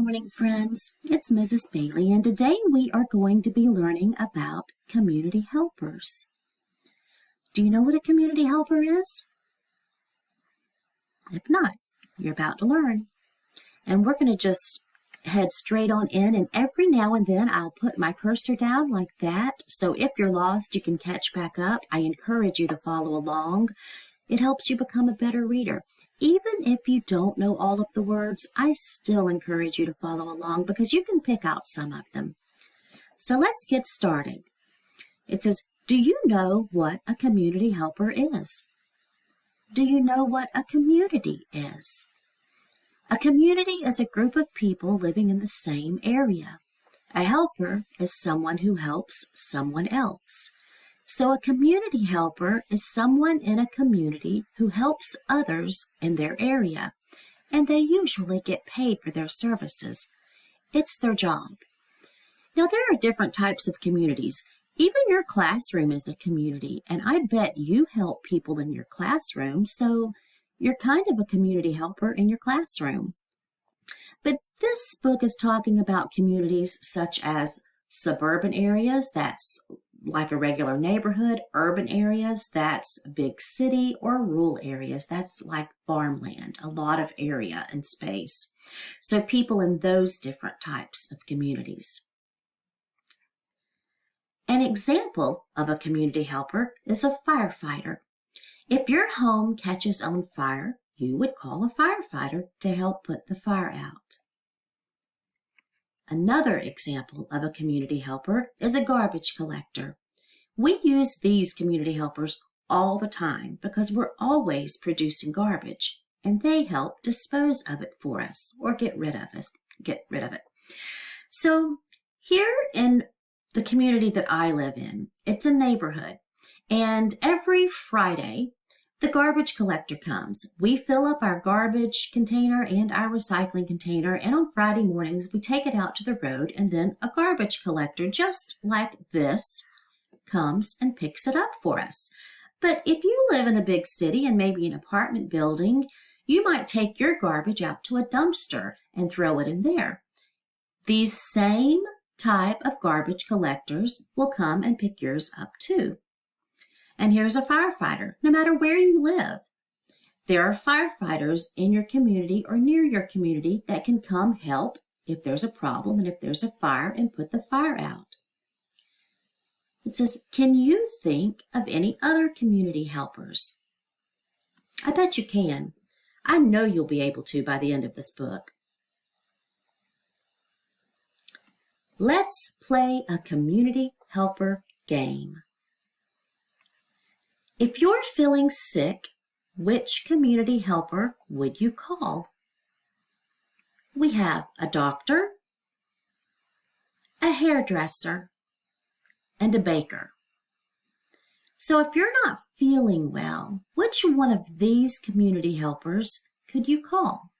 morning, friends. It's Mrs. Bailey, and today we are going to be learning about community helpers. Do you know what a community helper is? If not, you're about to learn. And we're going to just head straight on in, and every now and then I'll put my cursor down like that. So if you're lost, you can catch back up. I encourage you to follow along. It helps you become a better reader. Even if you don't know all of the words, I still encourage you to follow along because you can pick out some of them. So let's get started. It says, do you know what a community helper is? Do you know what a community is? A community is a group of people living in the same area. A helper is someone who helps someone else. So a community helper is someone in a community who helps others in their area, and they usually get paid for their services. It's their job. Now, there are different types of communities. Even your classroom is a community, and I bet you help people in your classroom, so you're kind of a community helper in your classroom. But this book is talking about communities such as suburban areas, that's like a regular neighborhood, urban areas, that's a big city, or rural areas, that's like farmland, a lot of area and space. So people in those different types of communities. An example of a community helper is a firefighter. If your home catches on fire, you would call a firefighter to help put the fire out. Another example of a community helper is a garbage collector. We use these community helpers all the time because we're always producing garbage, and they help dispose of it for us or get rid of it. So here in the community that I live in, it's a neighborhood, and every Friday the garbage collector comes. We fill up our garbage container and our recycling container, and on Friday mornings we take it out to the road, and then a garbage collector just like this comes and picks it up for us. But if you live in a big city and maybe an apartment building, you might take your garbage out to a dumpster and throw it in there. These same type of garbage collectors will come and pick yours up too. And here's a firefighter. No matter where you live, there are firefighters in your community or near your community that can come help if there's a problem and if there's a fire and put the fire out. It says, can you think of any other community helpers? I bet you can. I know you'll be able to by the end of this book. Let's play a community helper game. If you're feeling sick, which community helper would you call? We have a doctor, a hairdresser, and a baker. So if you're not feeling well, which one of these community helpers could you call?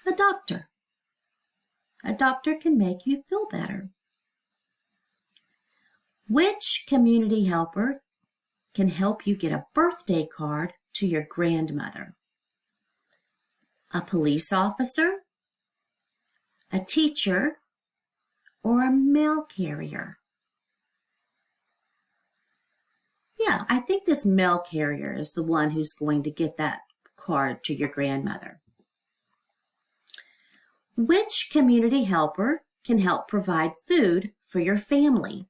A doctor. A doctor can make you feel better. Which community helper can help you get a birthday card to your grandmother? A police officer, a teacher, or a mail carrier? Yeah, I think this mail carrier is the one who's going to get that card to your grandmother. Which community helper can help provide food for your family?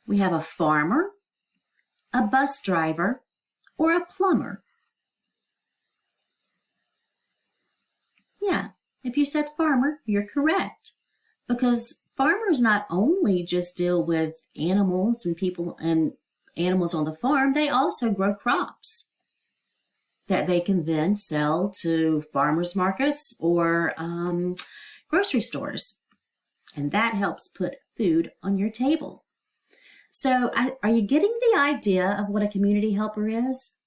We have a farmer, a bus driver, or a plumber. Yeah, if you said farmer, you're correct. Because farmers not only just deal with animals and people and animals on the farm, they also grow crops that they can then sell to farmers markets or grocery stores. And that helps put food on your table. So are you getting the idea of what a community helper is?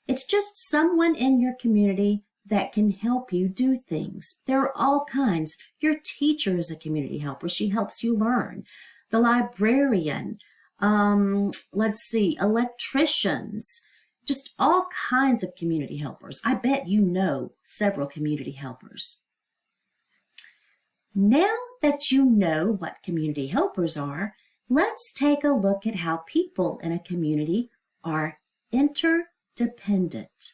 It's just someone in your community that can help you do things. There are all kinds. Your teacher is a community helper. She helps you learn. The librarian, electricians, just all kinds of community helpers. I bet you know several community helpers. Now that you know what community helpers are, let's take a look at how people in a community are interdependent.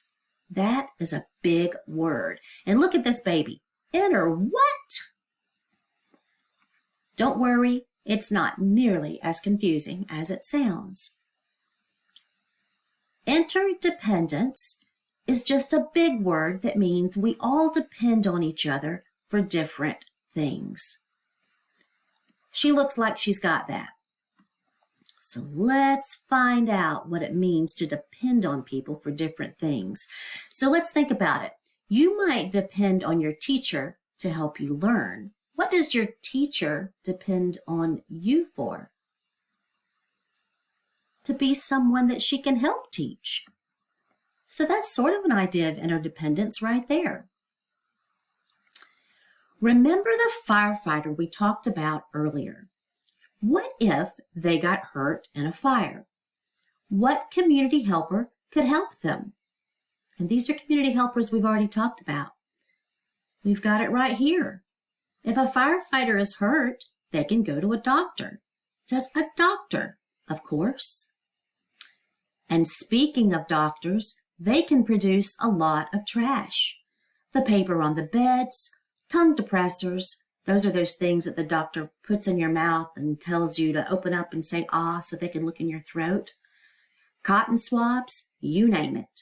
That is a big word. And look at this baby. What? Don't worry, it's not nearly as confusing as it sounds. Interdependence is just a big word that means we all depend on each other for different things. She looks like she's got that. So let's find out what it means to depend on people for different things. So let's think about it. You might depend on your teacher to help you learn. What does your teacher depend on you for? To be someone that she can help teach. So that's sort of an idea of interdependence right there. Remember the firefighter we talked about earlier. What if they got hurt in a fire? What community helper could help them? And these are community helpers we've already talked about. We've got it right here. If a firefighter is hurt, they can go to a doctor. It says a doctor, of course. And speaking of doctors, they can produce a lot of trash. The paper on the beds, tongue depressors, those are those things that the doctor puts in your mouth and tells you to open up and say ah so they can look in your throat. Cotton swabs, you name it.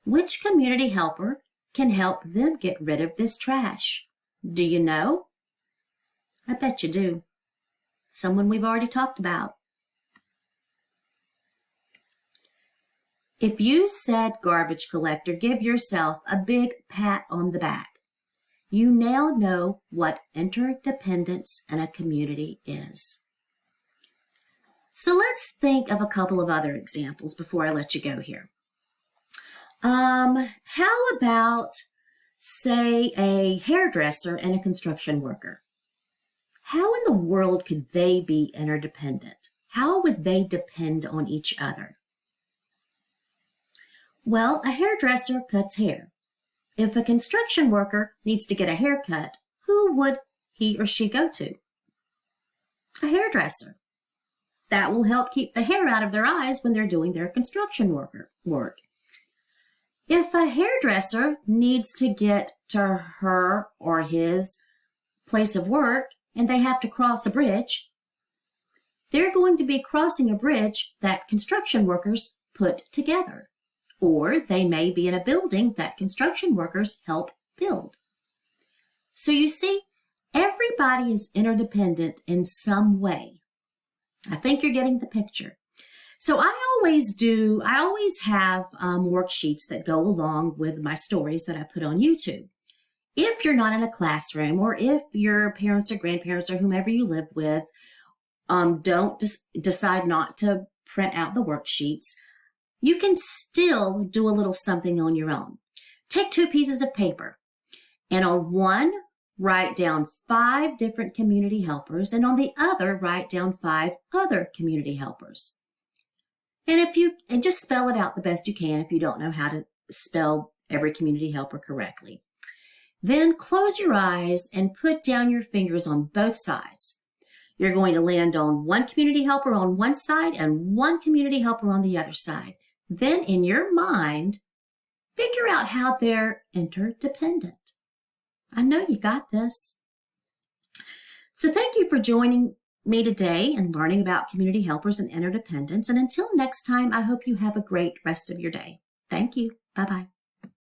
Which community helper can help them get rid of this trash? Do you know? I bet you do. Someone we've already talked about. If you said garbage collector, give yourself a big pat on the back. You now know what interdependence in a community is. So let's think of a couple of other examples before I let you go here. How about, say, a hairdresser and a construction worker? How in the world could they be interdependent? How would they depend on each other? Well, a hairdresser cuts hair. If a construction worker needs to get a haircut, who would he or she go to? A hairdresser. That will help keep the hair out of their eyes when they're doing their construction work. If a hairdresser needs to get to her or his place of work and they have to cross a bridge, they're going to be crossing a bridge that construction workers put together. Or they may be in a building that construction workers help build. So you see, everybody is interdependent in some way. I think you're getting the picture. So I always have worksheets that go along with my stories that I put on YouTube. If you're not in a classroom, or if your parents or grandparents or whomever you live with don't decide not to print out the worksheets, you can still do a little something on your own. Take 2 pieces of paper, and on one, write down 5 different community helpers, and on the other, write down 5 other community helpers. And just spell it out the best you can if you don't know how to spell every community helper correctly. Then close your eyes and put down your fingers on both sides. You're going to land on one community helper on one side and one community helper on the other side. Then in your mind, figure out how they're interdependent. I know you got this. So thank you for joining me today and learning about community helpers and interdependence. And until next time, I hope you have a great rest of your day. Thank you. Bye-bye.